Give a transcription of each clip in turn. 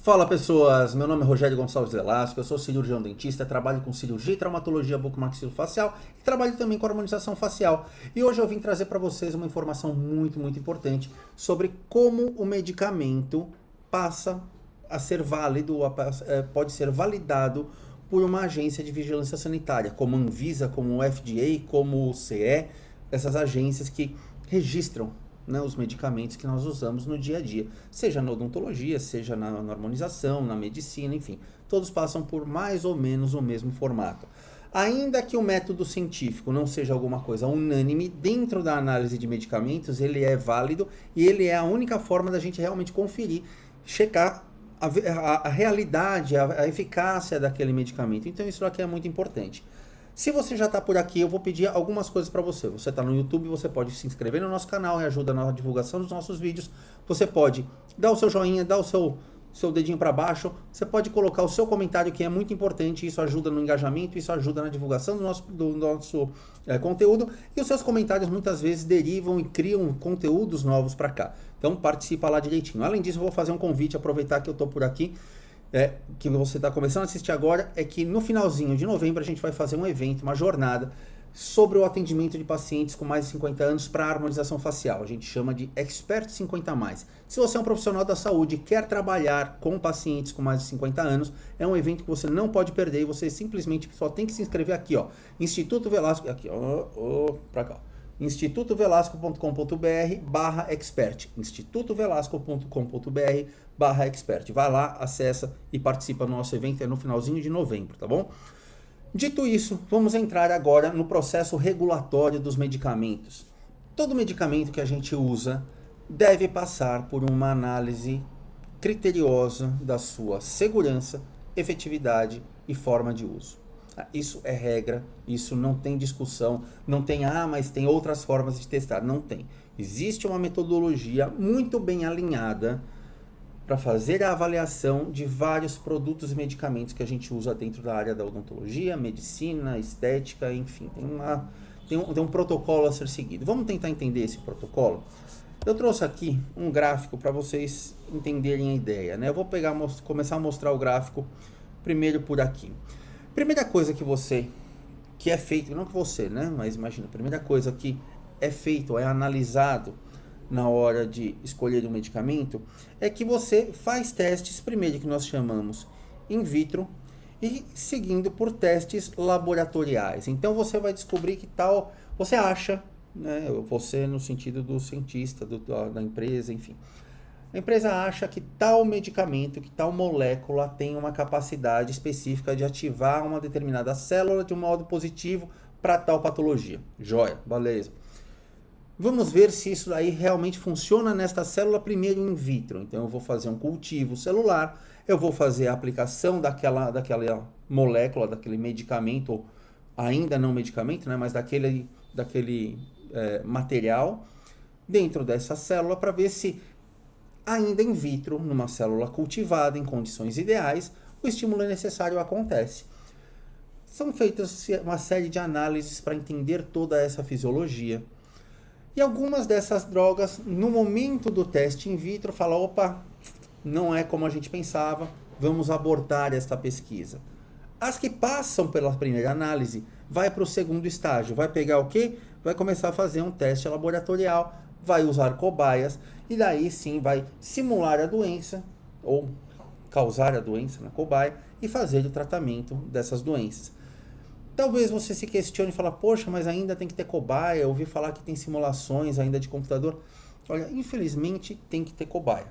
Fala pessoas, meu nome é Rogério Gonçalves Velasco, eu sou cirurgião dentista, trabalho com cirurgia e traumatologia bucomaxilofacial e trabalho também com harmonização facial. E hoje eu vim trazer para vocês uma informação muito importante sobre como o medicamento passa a ser válido, pode ser validado por uma agência de vigilância sanitária, como a Anvisa, como o FDA, como o CE, essas agências que registram, né, os medicamentos que nós usamos no dia a dia, seja na odontologia, seja na harmonização, na medicina, enfim, todos passam por mais ou menos o mesmo formato. Ainda que o método científico não seja alguma coisa unânime, dentro da análise de medicamentos ele é válido e ele é a única forma da gente realmente conferir, checar a realidade, a eficácia daquele medicamento. Então isso aqui é muito importante. Se você já está por aqui, eu vou pedir algumas coisas para você. Você está no YouTube, você pode se inscrever no nosso canal e ajuda na divulgação dos nossos vídeos. Você pode dar o seu joinha, dar o seu dedinho para baixo. Você pode colocar o seu comentário, que é muito importante. Isso ajuda no engajamento, isso ajuda na divulgação do nosso conteúdo. E os seus comentários muitas vezes derivam e criam conteúdos novos para cá. Então participa lá direitinho. Além disso, eu vou fazer um convite, aproveitar que eu estou por aqui. Que você está começando a assistir agora, é que no finalzinho de novembro a gente vai fazer um evento, uma jornada sobre o atendimento de pacientes com mais de 50 anos para harmonização facial. A gente chama de Expert 50+. Se você é um profissional da saúde e quer trabalhar com pacientes com mais de 50 anos, é um evento que você não pode perder e você simplesmente só tem que se inscrever aqui, ó, Instituto Velasco, aqui, para cá, institutovelasco.com.br/expert, institutovelasco.com.br/expert. Vai lá, acessa e participa do nosso evento, é no finalzinho de novembro, tá bom? Dito isso, vamos entrar agora no processo regulatório dos medicamentos. Todo medicamento que a gente usa deve passar por uma análise criteriosa da sua segurança, efetividade e forma de uso. Isso é regra, isso não tem discussão, não tem, mas tem outras formas de testar. Não tem. Existe uma metodologia muito bem alinhada para fazer a avaliação de vários produtos e medicamentos que a gente usa dentro da área da odontologia, medicina, estética, enfim. Tem um protocolo a ser seguido. Vamos tentar entender esse protocolo? Eu trouxe aqui um gráfico para vocês entenderem a ideia, né? Eu vou começar a mostrar o gráfico primeiro por aqui. Primeira coisa que é feito, não que você, né? Mas imagina, a primeira coisa que é feito, é analisado na hora de escolher um medicamento, é que você faz testes, primeiro que nós chamamos in vitro, e seguindo por testes laboratoriais. Então você vai descobrir que tal, você acha, né? Você no sentido do cientista, da empresa, enfim. A empresa acha que tal medicamento, que tal molécula tem uma capacidade específica de ativar uma determinada célula de um modo positivo para tal patologia. Joia, beleza. Vamos ver se isso aí realmente funciona nesta célula primeiro in vitro. Então eu vou fazer um cultivo celular, eu vou fazer a aplicação daquela molécula, daquele medicamento, ou ainda não medicamento, né, mas daquele material dentro dessa célula para ver se ainda in vitro, numa célula cultivada em condições ideais, o estímulo necessário acontece. São feitas uma série de análises para entender toda essa fisiologia. E algumas dessas drogas, no momento do teste in vitro, falam, opa, não é como a gente pensava, vamos abortar esta pesquisa. As que passam pela primeira análise, vai para o segundo estágio, vai pegar o quê? Vai começar a fazer um teste laboratorial, vai usar cobaias, e daí sim vai simular a doença, ou causar a doença na cobaia, e fazer o tratamento dessas doenças. Talvez você se questione e fale, poxa, mas ainda tem que ter cobaia, eu ouvi falar que tem simulações ainda de computador. Olha, infelizmente tem que ter cobaia.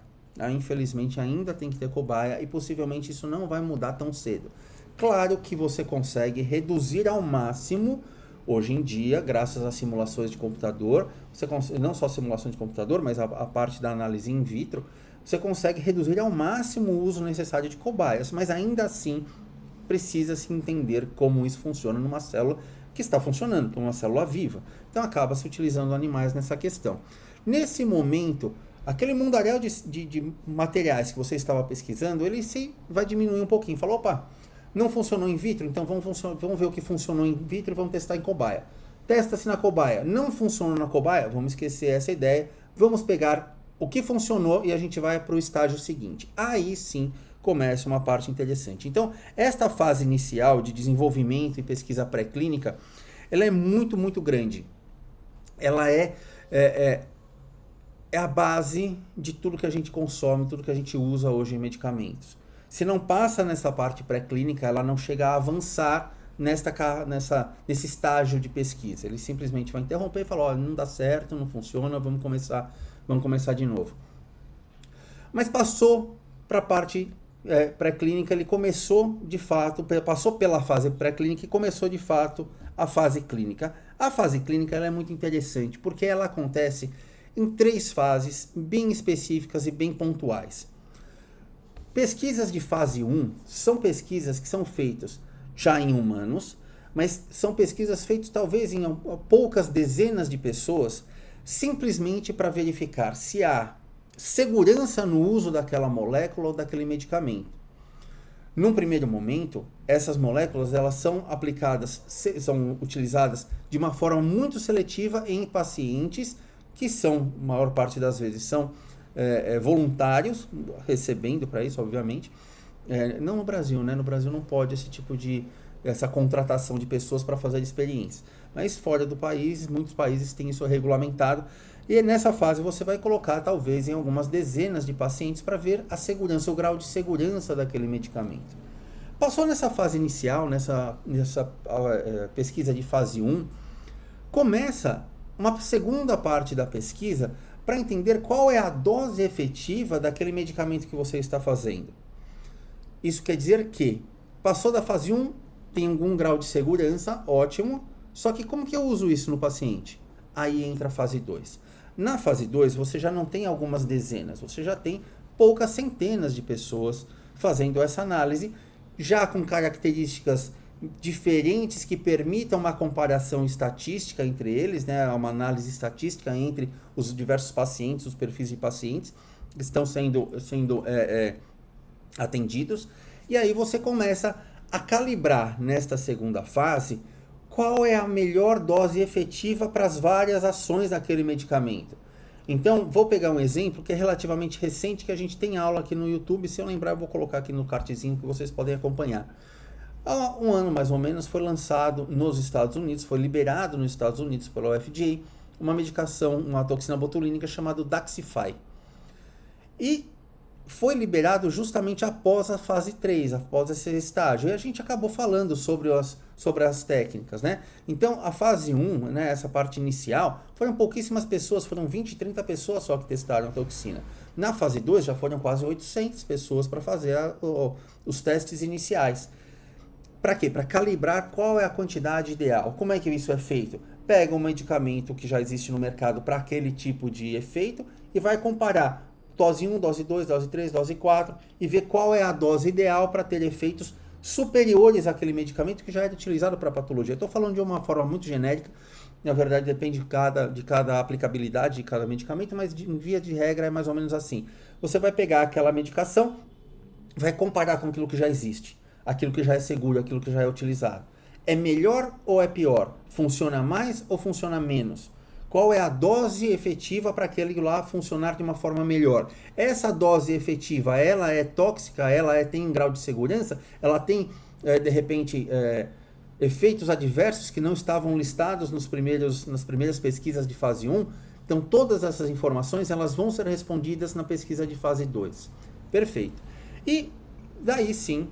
Infelizmente ainda tem que ter cobaia, e possivelmente isso não vai mudar tão cedo. Claro que você consegue reduzir ao máximo. Hoje em dia, graças às simulações de computador, você consegue, não só simulações de computador, mas a parte da análise in vitro, você consegue reduzir ao máximo o uso necessário de cobaias, mas ainda assim precisa se entender como isso funciona numa célula que está funcionando, uma célula viva. Então acaba se utilizando animais nessa questão. Nesse momento, aquele mundaréu de materiais que você estava pesquisando, ele vai diminuir um pouquinho. Falou, opa, não funcionou in vitro, então vamos ver o que funcionou in vitro e vamos testar em cobaia. Testa-se na cobaia. Não funcionou na cobaia? Vamos esquecer essa ideia. Vamos pegar o que funcionou e a gente vai para o estágio seguinte. Aí sim começa uma parte interessante. Então, esta fase inicial de desenvolvimento e pesquisa pré-clínica, ela é muito, muito grande. Ela é a base de tudo que a gente consome, tudo que a gente usa hoje em medicamentos. Se não passa nessa parte pré-clínica, ela não chega a avançar nesse estágio de pesquisa. Ele simplesmente vai interromper e falar, olha, não dá certo, não funciona, vamos começar de novo. Mas passou para a parte pré-clínica, ele começou de fato, passou pela fase pré-clínica e começou de fato a fase clínica. A fase clínica ela é muito interessante porque ela acontece em 3 fases bem específicas e bem pontuais. Pesquisas de fase 1 são pesquisas que são feitas já em humanos, mas são pesquisas feitas talvez em poucas dezenas de pessoas, simplesmente para verificar se há segurança no uso daquela molécula ou daquele medicamento. Num primeiro momento, essas moléculas elas são utilizadas de uma forma muito seletiva em pacientes que são, maior parte das vezes, são voluntários, recebendo para isso, obviamente. Não no Brasil, né? No Brasil não pode essa contratação de pessoas para fazer experiências. Mas fora do país, muitos países têm isso regulamentado. E nessa fase você vai colocar, talvez, em algumas dezenas de pacientes para ver a segurança, o grau de segurança daquele medicamento. Passou nessa fase inicial, nessa pesquisa de fase 1, começa uma segunda parte da pesquisa para entender qual é a dose efetiva daquele medicamento que você está fazendo. Isso quer dizer que passou da fase 1, tem algum grau de segurança, ótimo, só que como que eu uso isso no paciente? Aí entra a fase 2. Na fase 2, você já não tem algumas dezenas, você já tem poucas centenas de pessoas fazendo essa análise, já com características diferentes que permitam uma comparação estatística entre eles, né, uma análise estatística entre os diversos pacientes, os perfis de pacientes que estão sendo atendidos, e aí você começa a calibrar nesta segunda fase qual é a melhor dose efetiva para as várias ações daquele medicamento. Então, vou pegar um exemplo que é relativamente recente, que a gente tem aula aqui no YouTube, se eu lembrar eu vou colocar aqui no cardzinho que vocês podem acompanhar. Há um ano mais ou menos foi lançado nos Estados Unidos, foi liberado nos Estados Unidos pela FDA, uma medicação, uma toxina botulínica chamada Daxxify. E foi liberado justamente após a fase 3, após esse estágio. E a gente acabou falando sobre as técnicas, né? Então, a fase 1, né, essa parte inicial, foram pouquíssimas pessoas, foram 20, 30 pessoas só que testaram a toxina. Na fase 2, já foram quase 800 pessoas para fazer os testes iniciais. Para quê? Para calibrar qual é a quantidade ideal. Como é que isso é feito? Pega um medicamento que já existe no mercado para aquele tipo de efeito e vai comparar dose 1, dose 2, dose 3, dose 4 e ver qual é a dose ideal para ter efeitos superiores àquele medicamento que já é utilizado para patologia. Estou falando de uma forma muito genérica, na verdade depende de cada aplicabilidade de cada medicamento, mas em via de regra é mais ou menos assim. Você vai pegar aquela medicação, vai comparar com aquilo que já existe, aquilo que já é seguro, aquilo que já é utilizado. É melhor ou é pior? Funciona mais ou funciona menos? Qual é a dose efetiva para aquele lá funcionar de uma forma melhor? Essa dose efetiva, ela é tóxica? Ela tem grau de segurança? Ela tem, de repente, efeitos adversos que não estavam listados nas primeiras pesquisas de fase 1? Então, todas essas informações elas vão ser respondidas na pesquisa de fase 2. Perfeito. E daí sim,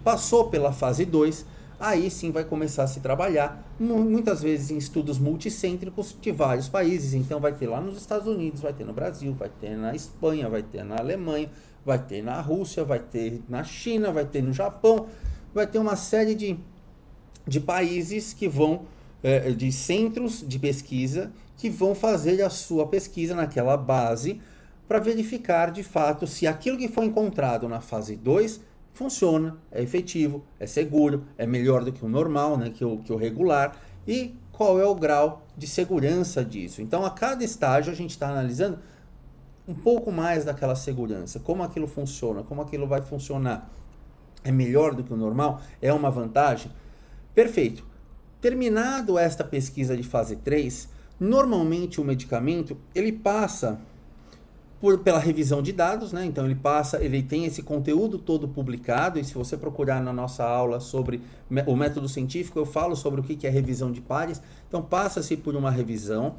passou pela fase 2, aí sim vai começar a se trabalhar, muitas vezes em estudos multicêntricos de vários países. Então vai ter lá nos Estados Unidos, vai ter no Brasil, vai ter na Espanha, vai ter na Alemanha, vai ter na Rússia, vai ter na China, vai ter no Japão, vai ter uma série de países que vão, de centros de pesquisa, que vão fazer a sua pesquisa naquela base para verificar de fato se aquilo que foi encontrado na fase 2 funciona, é efetivo, é seguro, é melhor do que o normal, né, que o regular, e qual é o grau de segurança disso. Então, a cada estágio a gente está analisando um pouco mais daquela segurança, como aquilo funciona, como aquilo vai funcionar. É melhor do que o normal? É uma vantagem? Perfeito. Terminado esta pesquisa de fase 3, normalmente o medicamento ele passa pela revisão de dados, né? Então ele tem esse conteúdo todo publicado, e se você procurar na nossa aula sobre o método científico, eu falo sobre o que é revisão de pares. Então passa-se por uma revisão.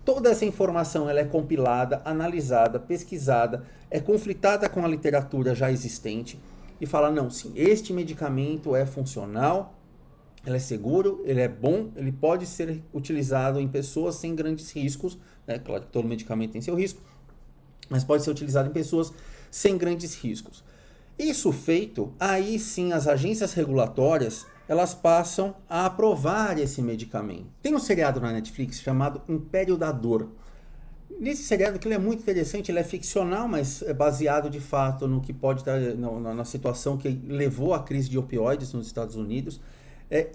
Toda essa informação ela é compilada, analisada, pesquisada, é conflitada com a literatura já existente e fala, não, sim, este medicamento é funcional, ele é seguro, ele é bom, ele pode ser utilizado em pessoas sem grandes riscos, né? Claro que todo medicamento tem seu risco, mas pode ser utilizado em pessoas sem grandes riscos. Isso feito, aí sim as agências regulatórias elas passam a aprovar esse medicamento. Tem um seriado na Netflix chamado Império da Dor. Nesse seriado, que ele é muito interessante, ele é ficcional, mas é baseado de fato no que pode estar na situação que levou à crise de opioides nos Estados Unidos,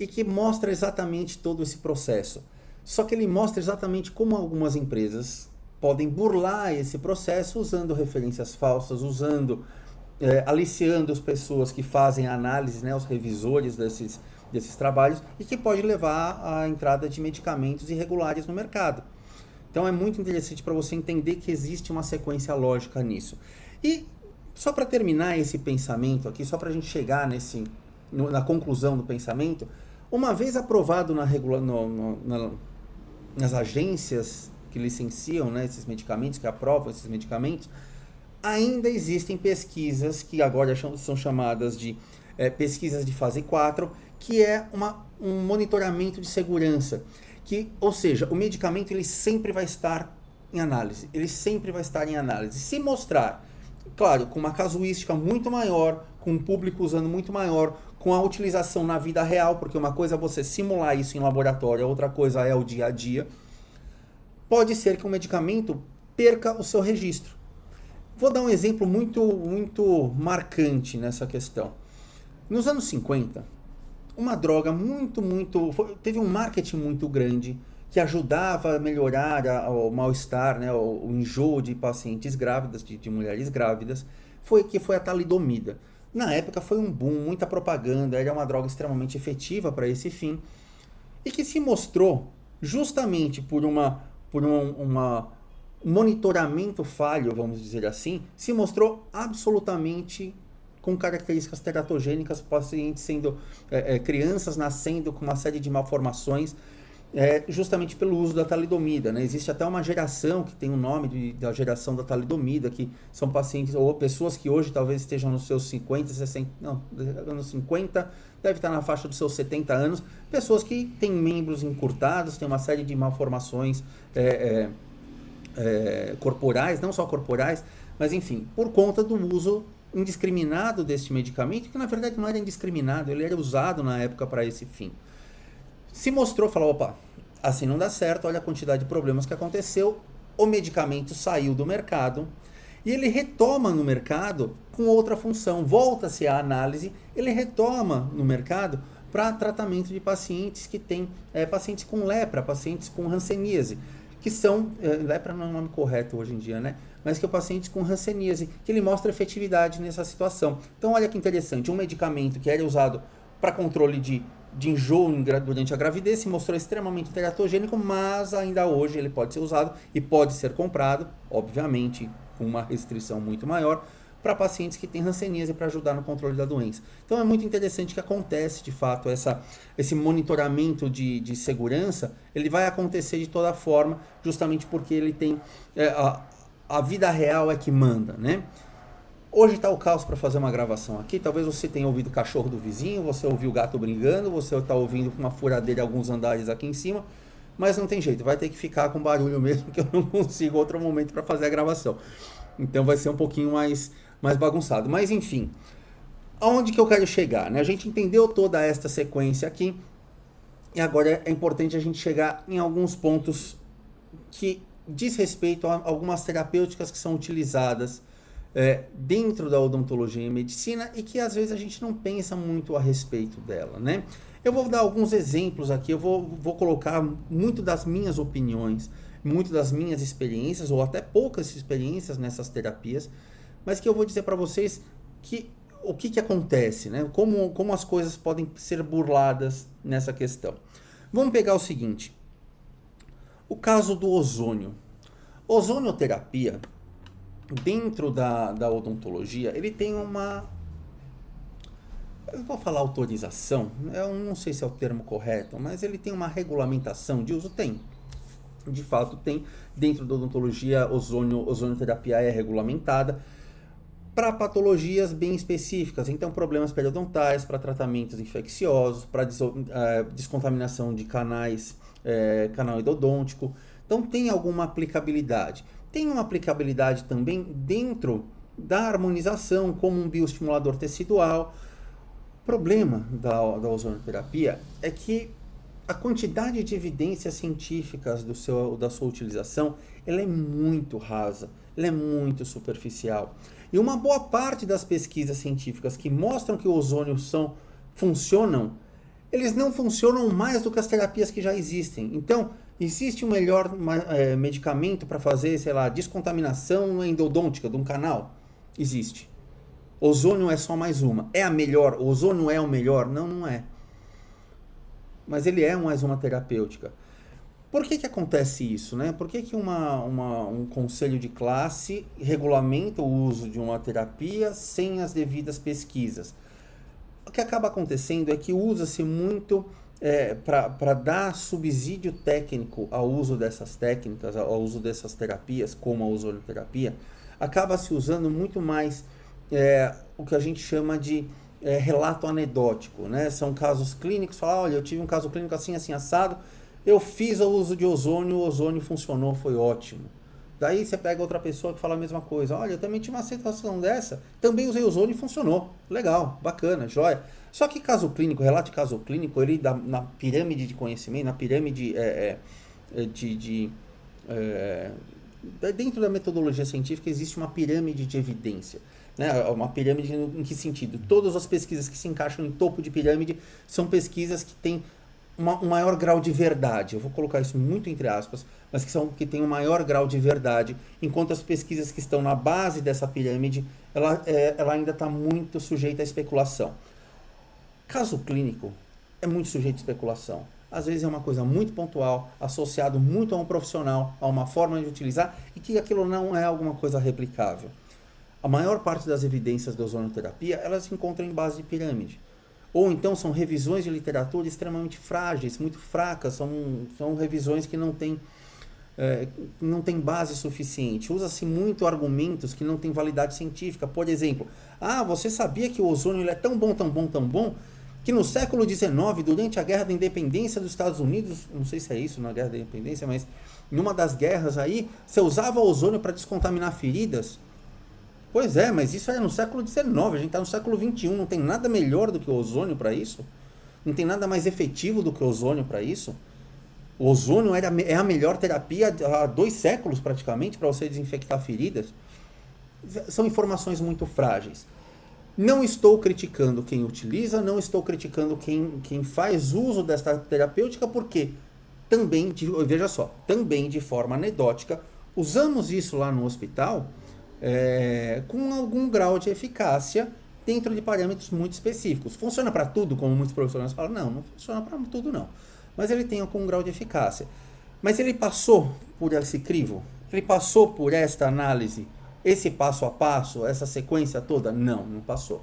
e que mostra exatamente todo esse processo. Só que ele mostra exatamente como algumas empresas podem burlar esse processo usando referências falsas, aliciando as pessoas que fazem a análise, né, os revisores desses trabalhos, e que pode levar à entrada de medicamentos irregulares no mercado. Então é muito interessante para você entender que existe uma sequência lógica nisso. E só para terminar esse pensamento aqui, só para a gente chegar na conclusão do pensamento, uma vez aprovado nas agências que licenciam, né, esses medicamentos, que aprovam esses medicamentos, ainda existem pesquisas que agora são chamadas de pesquisas de fase 4, que é um monitoramento de segurança. Ou seja, o medicamento ele sempre vai estar em análise. Se mostrar, claro, com uma casuística muito maior, com um público usando muito maior, com a utilização na vida real, porque uma coisa é você simular isso em laboratório, a outra coisa é o dia a dia, pode ser que o medicamento perca o seu registro. Vou dar um exemplo muito marcante nessa questão. Nos anos 50, uma droga teve um marketing muito grande que ajudava a melhorar o mal-estar, né, o enjoo de pacientes grávidas, de mulheres grávidas, que foi a talidomida. Na época foi um boom, muita propaganda, era uma droga extremamente efetiva para esse fim, e que se mostrou justamente por um monitoramento falho, vamos dizer assim, se mostrou absolutamente com características teratogênicas, pacientes crianças nascendo com uma série de malformações, justamente pelo uso da talidomida, né? Existe até uma geração que tem o nome da geração da talidomida, que são pacientes ou pessoas que hoje talvez estejam nos seus 50, 60, não, anos 50, deve estar na faixa dos seus 70 anos, pessoas que têm membros encurtados, têm uma série de malformações corporais, não só corporais, mas enfim, por conta do uso indiscriminado deste medicamento, que na verdade não era indiscriminado, ele era usado na época para esse fim. Se mostrou, falou, opa, assim não dá certo, olha a quantidade de problemas que aconteceu, o medicamento saiu do mercado, e ele retoma no mercado com outra função, volta-se à análise, ele retoma no mercado para tratamento de pacientes que têm, pacientes com lepra, pacientes com hanseníase, que são, lepra não é o nome correto hoje em dia, né? Mas que é pacientes com hanseníase, que ele mostra efetividade nessa situação. Então olha que interessante, um medicamento que era usado para controle de enjoo durante a gravidez se mostrou extremamente teratogênico, mas ainda hoje ele pode ser usado e pode ser comprado, obviamente com uma restrição muito maior, para pacientes que têm hanseníase para ajudar no controle da doença. Então é muito interessante que acontece de fato esse monitoramento de segurança, ele vai acontecer de toda forma, justamente porque ele tem a vida real é que manda, né? Hoje está o caos para fazer uma gravação aqui, talvez você tenha ouvido o cachorro do vizinho, você ouviu o gato brigando, você está ouvindo com uma furadeira alguns andares aqui em cima, mas não tem jeito, vai ter que ficar com barulho mesmo, que eu não consigo outro momento para fazer a gravação. Então vai ser um pouquinho mais bagunçado. Mas enfim, aonde que eu quero chegar, né? A gente entendeu toda esta sequência aqui, e agora é importante a gente chegar em alguns pontos que diz respeito a algumas terapêuticas que são utilizadas dentro da odontologia e medicina e que às vezes a gente não pensa muito a respeito dela, né? Eu vou dar alguns exemplos aqui, eu vou colocar muito das minhas opiniões, muito das minhas experiências, ou até poucas experiências nessas terapias, mas que eu vou dizer para vocês o que acontece, né? Como as coisas podem ser burladas nessa questão. Vamos pegar o seguinte, o caso do ozônio. Ozonioterapia dentro da odontologia, ele tem uma... Eu vou falar autorização, eu não sei se é o termo correto, mas ele tem uma regulamentação de uso? Tem. De fato tem. Dentro da odontologia, ozonioterapia é regulamentada para patologias bem específicas, então problemas periodontais, para tratamentos infecciosos, para descontaminação de canal endodôntico. Então tem alguma aplicabilidade. Tem uma aplicabilidade também dentro da harmonização, como um bioestimulador tecidual. O problema da ozonioterapia é que a quantidade de evidências científicas da sua utilização, ela é muito rasa, ela é muito superficial. E uma boa parte das pesquisas científicas que mostram que o ozônio funcionam, eles não funcionam mais do que as terapias que já existem. Então, existe um melhor medicamento para fazer, sei lá, descontaminação endodôntica de um canal? Existe. Ozônio é só mais uma. É a melhor? O ozônio é o melhor? Não, não é. Mas ele é mais uma terapêutica. Por que acontece isso, né? Por que um conselho de classe regulamenta o uso de uma terapia sem as devidas pesquisas? O que acaba acontecendo é que usa-se muito para dar subsídio técnico ao uso dessas técnicas, ao uso dessas terapias, como a ozonioterapia, acaba se usando muito mais o que a gente chama de relato anedótico, né? São casos clínicos, fala, olha, eu tive um caso clínico assim, assim, assado, eu fiz o uso de ozônio, o ozônio funcionou, foi ótimo. Daí você pega outra pessoa que fala a mesma coisa, olha, eu também tive uma situação dessa, também usei ozônio e funcionou, legal, bacana, joia. Só que caso clínico, relato de caso clínico, ele na pirâmide de conhecimento, na pirâmide dentro da metodologia científica existe uma pirâmide de evidência. Né? Uma pirâmide em que sentido? Todas as pesquisas que se encaixam em topo de pirâmide são pesquisas que têm um maior grau de verdade. Eu vou colocar isso muito entre aspas, mas que têm um maior grau de verdade, enquanto as pesquisas que estão na base dessa pirâmide, ela ainda está muito sujeita à especulação. Caso clínico é muito sujeito à especulação. Às vezes é uma coisa muito pontual, associado muito a um profissional, a uma forma de utilizar, e que aquilo não é alguma coisa replicável. A maior parte das evidências da ozonioterapia, elas se encontram em base de pirâmide. Ou então são revisões de literatura extremamente frágeis, muito fracas, são revisões que não têm base suficiente. Usa-se muito argumentos que não têm validade científica. Por exemplo, você sabia que o ozônio ele é tão bom, tão bom, tão bom, que no século XIX, durante a Guerra da Independência dos Estados Unidos, não sei se é isso na Guerra da Independência, mas em uma das guerras aí, você usava ozônio para descontaminar feridas? Pois é, mas isso era no século XIX, a gente está no século XXI, não tem nada melhor do que o ozônio para isso? Não tem nada mais efetivo do que o ozônio para isso? O ozônio é a melhor terapia há 2 séculos praticamente para você desinfectar feridas. São informações muito frágeis. Não estou criticando quem utiliza, não estou criticando quem faz uso desta terapêutica, porque também, veja só, também de forma anedótica, usamos isso lá no hospital com algum grau de eficácia dentro de parâmetros muito específicos. Funciona para tudo, como muitos profissionais falam? Não funciona para tudo não. Mas ele tem algum grau de eficácia. Mas ele passou por esse crivo? Ele passou por esta análise? Esse passo a passo, essa sequência toda? Não passou.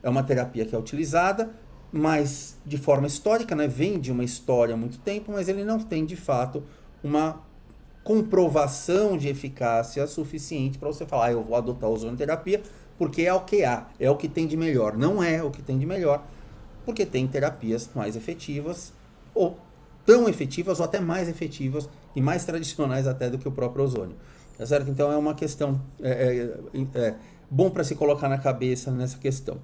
É uma terapia que é utilizada, mas de forma histórica, né? Vem de uma história há muito tempo, mas ele não tem de fato uma comprovação de eficácia suficiente para você falar, eu vou adotar a ozonioterapia porque é o que há, é o que tem de melhor. Não é o que tem de melhor, porque tem terapias mais efetivas, ou tão efetivas, ou até mais efetivas, e mais tradicionais até do que o próprio ozônio. Tá certo? Então é uma questão bom para se colocar na cabeça nessa questão.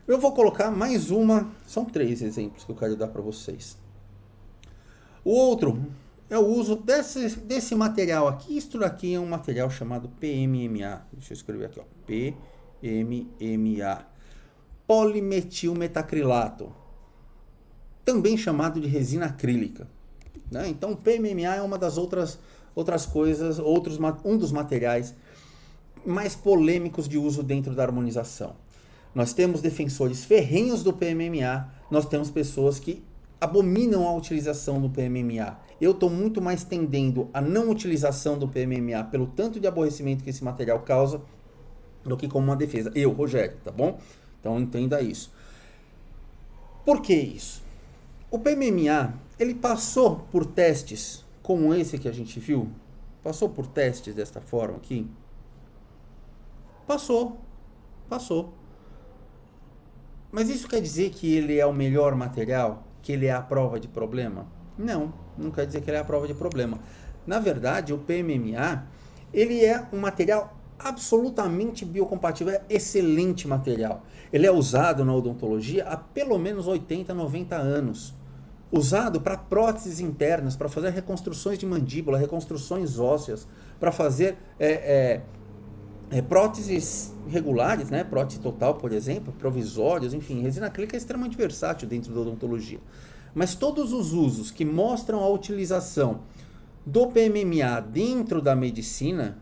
Eu vou colocar mais uma, são 3 exemplos que eu quero dar para vocês. O outro é o uso desse material aqui. Isso aqui é um material chamado PMMA. Deixa eu escrever aqui, ó. PMMA. Polimetilmetacrilato. Também chamado de resina acrílica. Né? Então, o PMMA é uma das outras coisas, um dos materiais mais polêmicos de uso dentro da harmonização. Nós temos defensores ferrenhos do PMMA, nós temos pessoas que abominam a utilização do PMMA. Eu estou muito mais tendendo a não utilização do PMMA pelo tanto de aborrecimento que esse material causa do que como uma defesa. Eu, Rogério, tá bom? Então entenda isso. Por que isso? O PMMA, ele passou por testes como esse que a gente viu? Passou por testes desta forma aqui? Passou. Mas isso quer dizer que ele é o melhor material? Que ele é a prova de problema? Não quer dizer que ele é a prova de problema. Na verdade, o PMMA, ele é um material absolutamente biocompatível, é excelente material. Ele é usado na odontologia há pelo menos 80, 90 anos. Usado para próteses internas, para fazer reconstruções de mandíbula, reconstruções ósseas, para fazer próteses regulares, né? Prótese total, por exemplo, provisórios, enfim, resina acrílica é extremamente versátil dentro da odontologia. Mas todos os usos que mostram a utilização do PMMA dentro da medicina,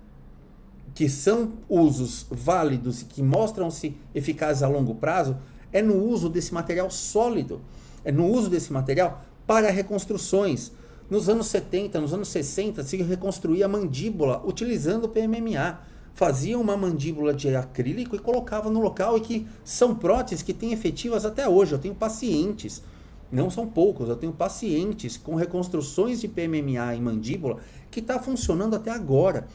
que são usos válidos e que mostram-se eficazes a longo prazo, é no uso desse material sólido, é no uso desse material para reconstruções. Nos anos 70, nos anos 60, se reconstruía a mandíbula utilizando o PMMA. Fazia uma mandíbula de acrílico e colocava no local, e que são próteses que têm efetivas até hoje. Eu tenho pacientes, não são poucos, eu tenho pacientes com reconstruções de PMMA em mandíbula que está funcionando até agora.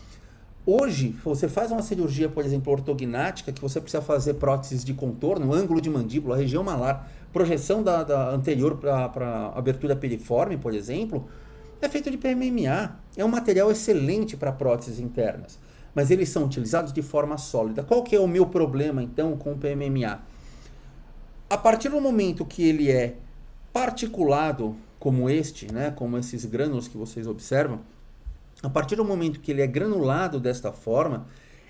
Hoje, você faz uma cirurgia, por exemplo, ortognática, que você precisa fazer próteses de contorno, ângulo de mandíbula, região malar, projeção da anterior para abertura piriforme, por exemplo, é feito de PMMA. É um material excelente para próteses internas, mas eles são utilizados de forma sólida. Qual que é o meu problema, então, com o PMMA? A partir do momento que ele é particulado, como este, né, como esses grânulos que vocês observam, a partir do momento que ele é granulado desta forma,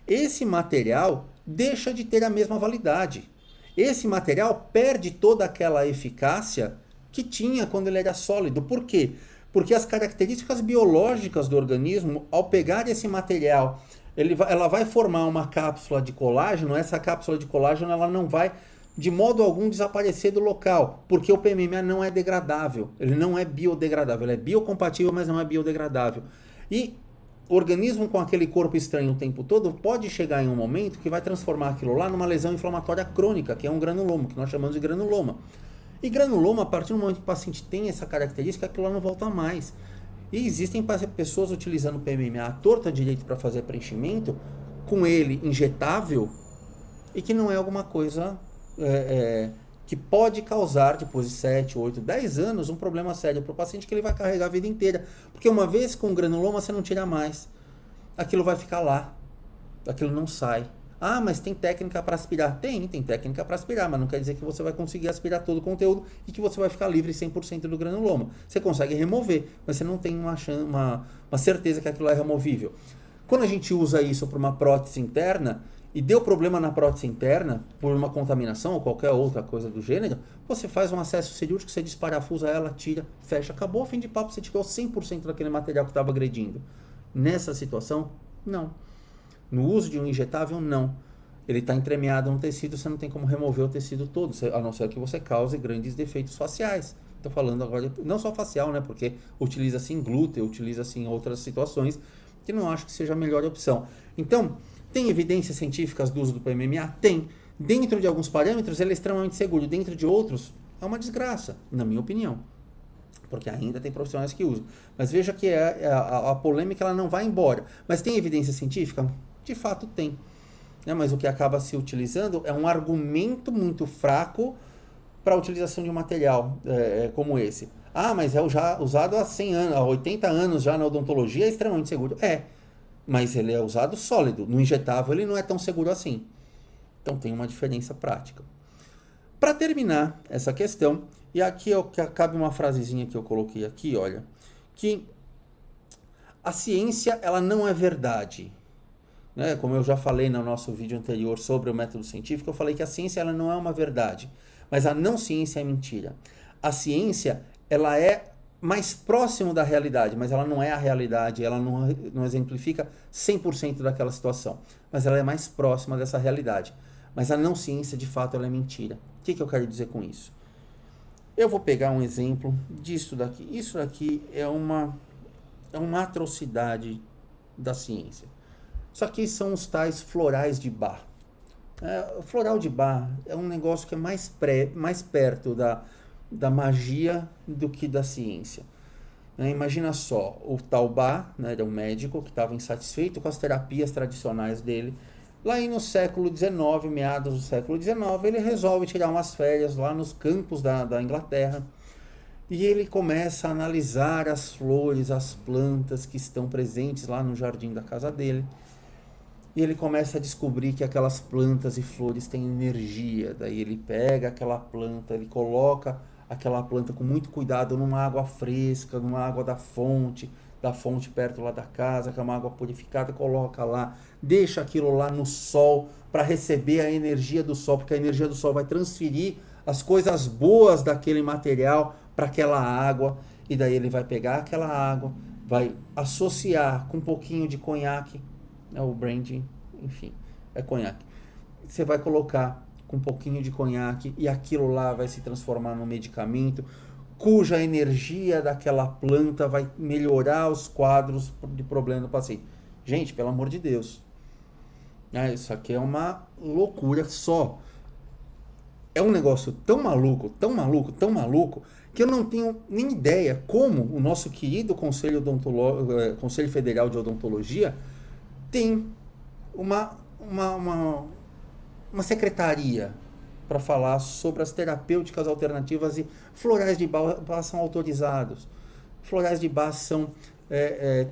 esse material deixa de ter a mesma validade. Esse material perde toda aquela eficácia que tinha quando ele era sólido. Por quê? Porque as características biológicas do organismo, ao pegar esse material, ela vai formar uma cápsula de colágeno. Essa cápsula de colágeno ela não vai de modo algum desaparecer do local, porque o PMMA não é degradável, ele não é biodegradável, ele é biocompatível, mas não é biodegradável. E o organismo com aquele corpo estranho o tempo todo pode chegar em um momento que vai transformar aquilo lá numa lesão inflamatória crônica, que é um granuloma, que nós chamamos de granuloma. E granuloma, a partir do momento que o paciente tem essa característica, aquilo lá não volta mais. E existem pessoas utilizando o PMMA à torta direito para fazer preenchimento, com ele injetável, e que não é alguma coisa que pode causar, depois de 7, 8, 10 anos, um problema sério para o paciente que ele vai carregar a vida inteira. Porque uma vez com granuloma você não tira mais. Aquilo vai ficar lá. Aquilo não sai. Ah, mas tem técnica para aspirar? Tem técnica para aspirar, mas não quer dizer que você vai conseguir aspirar todo o conteúdo e que você vai ficar livre 100% do granuloma. Você consegue remover, mas você não tem uma certeza que aquilo é removível. Quando a gente usa isso para uma prótese interna, e deu problema na prótese interna, por uma contaminação ou qualquer outra coisa do gênero, você faz um acesso cirúrgico, você desparafusa ela, tira, fecha, acabou, fim de papo, você tirou 100% daquele material que estava agredindo. Nessa situação, não. No uso de um injetável, não. Ele está entremeado no tecido, você não tem como remover o tecido todo, a não ser que você cause grandes defeitos faciais. Estou falando agora, não só facial, né? Porque utiliza-se em glúteo, utiliza-se em outras situações, que não acho que seja a melhor opção. Então, tem evidências científicas do uso do PMMA? Tem. Dentro de alguns parâmetros, ele é extremamente seguro. Dentro de outros, é uma desgraça, na minha opinião. Porque ainda tem profissionais que usam. Mas veja que a polêmica ela não vai embora. Mas tem evidência científica? De fato tem. Mas o que acaba se utilizando é um argumento muito fraco para a utilização de um material como esse. Ah, mas é já usado há 100 anos, há 80 anos já na odontologia, é extremamente seguro. Mas ele é usado sólido. No injetável ele não é tão seguro assim. Então tem uma diferença prática. Para terminar essa questão, e aqui cabe uma frasezinha que eu coloquei aqui, olha, que a ciência ela não é verdade. Né? Como eu já falei no nosso vídeo anterior sobre o método científico, eu falei que a ciência ela não é uma verdade, mas a não ciência é mentira. A ciência ela é mais próximo da realidade, mas ela não é a realidade, ela não exemplifica 100% daquela situação, mas ela é mais próxima dessa realidade. Mas a não ciência, de fato, ela é mentira. O que eu quero dizer com isso? Eu vou pegar um exemplo disso daqui. Isso daqui é uma atrocidade da ciência. Isso aqui são os tais florais de Bach. O floral de Bach é um negócio que é mais perto da magia do que da ciência. Imagina só, o tal Bach, né, era um médico que estava insatisfeito com as terapias tradicionais dele. Lá no século XIX, meados do século XIX, ele resolve tirar umas férias lá nos campos da Inglaterra. E ele começa a analisar as flores, as plantas que estão presentes lá no jardim da casa dele. E ele começa a descobrir que aquelas plantas e flores têm energia. Daí ele pega aquela planta, ele coloca aquela planta com muito cuidado numa água fresca, numa água da fonte perto lá da casa, que é uma água purificada, coloca lá, deixa aquilo lá no sol para receber a energia do sol, porque a energia do sol vai transferir as coisas boas daquele material para aquela água, e daí ele vai pegar aquela água, vai associar com um pouquinho de conhaque, o brandy, enfim, é conhaque. Você vai colocar com um pouquinho de conhaque e aquilo lá vai se transformar num medicamento cuja energia daquela planta vai melhorar os quadros de problema do paciente. Gente, pelo amor de Deus. Isso aqui é uma loucura só. É um negócio tão maluco, que eu não tenho nem ideia como o nosso querido Conselho Federal de Odontologia tem uma secretaria para falar sobre as terapêuticas alternativas, e florais de Bach são autorizados. Florais de Bach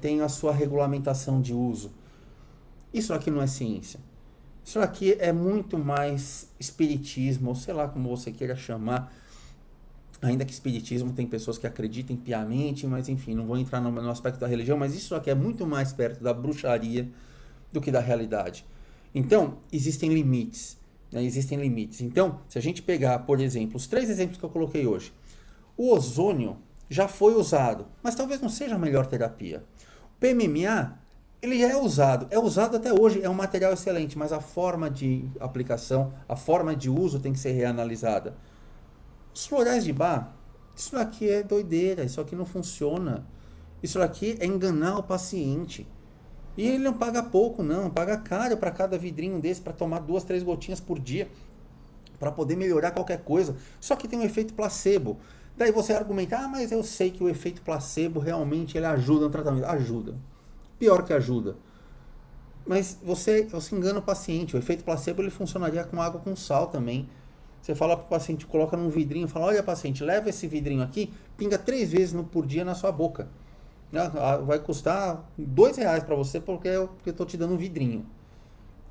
têm a sua regulamentação de uso. Isso aqui não é ciência. Isso aqui é muito mais espiritismo, ou sei lá como você queira chamar. Ainda que espiritismo tem pessoas que acreditem piamente, mas enfim, não vou entrar no aspecto da religião, mas isso aqui é muito mais perto da bruxaria do que da realidade. Então, existem limites. Existem limites. Então, se a gente pegar, por exemplo, os 3 exemplos que eu coloquei hoje, o ozônio já foi usado, mas talvez não seja a melhor terapia. O PMMA, ele é usado até hoje, é um material excelente, mas a forma de aplicação, a forma de uso tem que ser reanalisada. Os florais de Bach, isso aqui é doideira, isso aqui não funciona. Isso aqui é enganar o paciente. E ele não paga pouco, não, paga caro para cada vidrinho desse, para tomar 2, 3 gotinhas por dia, para poder melhorar qualquer coisa. Só que tem um efeito placebo. Daí você argumenta, mas eu sei que o efeito placebo realmente ele ajuda no tratamento. Ajuda. Pior que ajuda. Mas você engana o paciente. O efeito placebo ele funcionaria com água com sal também. Você fala para o paciente, coloca num vidrinho, fala, olha paciente, leva esse vidrinho aqui, pinga 3 vezes por dia na sua boca. Vai custar R$2 para você porque eu estou te dando um vidrinho.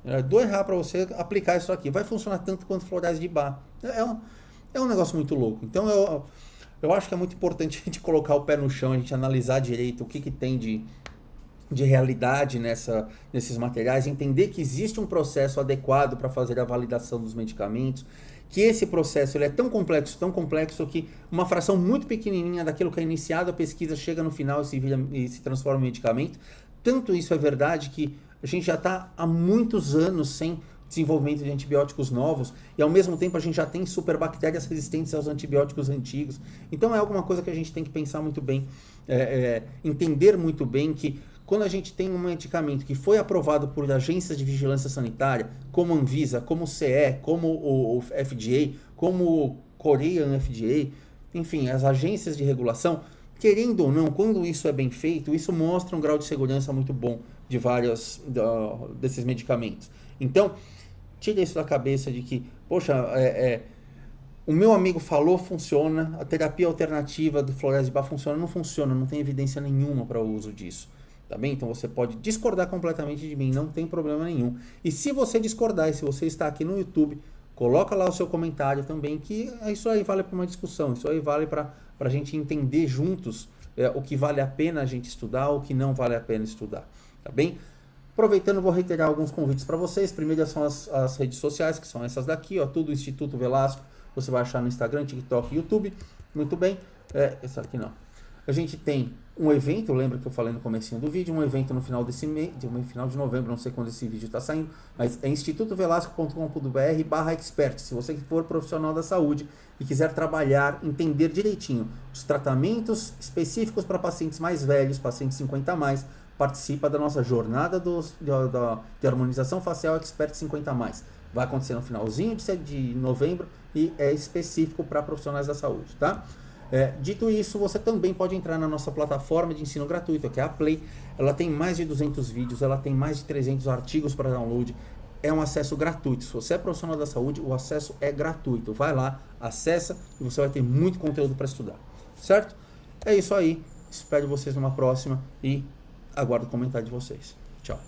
R$2 para você aplicar isso aqui. Vai funcionar tanto quanto florais de Bach. É um negócio muito louco. Então eu acho que é muito importante a gente colocar o pé no chão, a gente analisar direito o que tem de realidade nesses materiais, entender que existe um processo adequado para fazer a validação dos medicamentos, que esse processo ele é tão complexo que uma fração muito pequenininha daquilo que é iniciado a pesquisa chega no final e se transforma em medicamento. Tanto isso é verdade que a gente já está há muitos anos sem desenvolvimento de antibióticos novos e ao mesmo tempo a gente já tem superbactérias resistentes aos antibióticos antigos. Então é alguma coisa que a gente tem que pensar muito bem, entender muito bem que quando a gente tem um medicamento que foi aprovado por agências de vigilância sanitária, como a Anvisa, como o CE, como o FDA, como o Korean FDA, enfim, as agências de regulação, querendo ou não, quando isso é bem feito, isso mostra um grau de segurança muito bom de vários desses medicamentos. Então, tira isso da cabeça de que, poxa, o meu amigo falou, funciona, a terapia alternativa do florais de Bach funciona, não tem evidência nenhuma para o uso disso. Tá bem? Então você pode discordar completamente de mim, não tem problema nenhum. E se você discordar, e se você está aqui no YouTube, coloca lá o seu comentário também, que isso aí vale para uma discussão, isso aí vale para a gente entender juntos o que vale a pena a gente estudar, o que não vale a pena estudar. Tá bem? Aproveitando, vou reiterar alguns convites para vocês. Primeiro são as redes sociais, que são essas daqui, tudo Instituto Velasco, você vai achar no Instagram, TikTok e YouTube. Muito bem. Essa aqui não. A gente tem um evento, lembra que eu falei no comecinho do vídeo, um evento no final desse mês, no final de novembro, não sei quando esse vídeo está saindo, mas é institutovelasco.com.br/expert. Se você for profissional da saúde e quiser trabalhar, entender direitinho os tratamentos específicos para pacientes mais velhos, pacientes 50 a mais, participa da nossa jornada de harmonização facial Expert 50 a mais. Vai acontecer no finalzinho de novembro e é específico para profissionais da saúde, tá? Dito isso, você também pode entrar na nossa plataforma de ensino gratuito, que é a Play. Ela tem mais de 200 vídeos, ela tem mais de 300 artigos para download. É um acesso gratuito. Se você é profissional da saúde, o acesso é gratuito. Vai lá, acessa e você vai ter muito conteúdo para estudar, certo? É isso aí. Espero vocês numa próxima e aguardo o comentário de vocês. Tchau.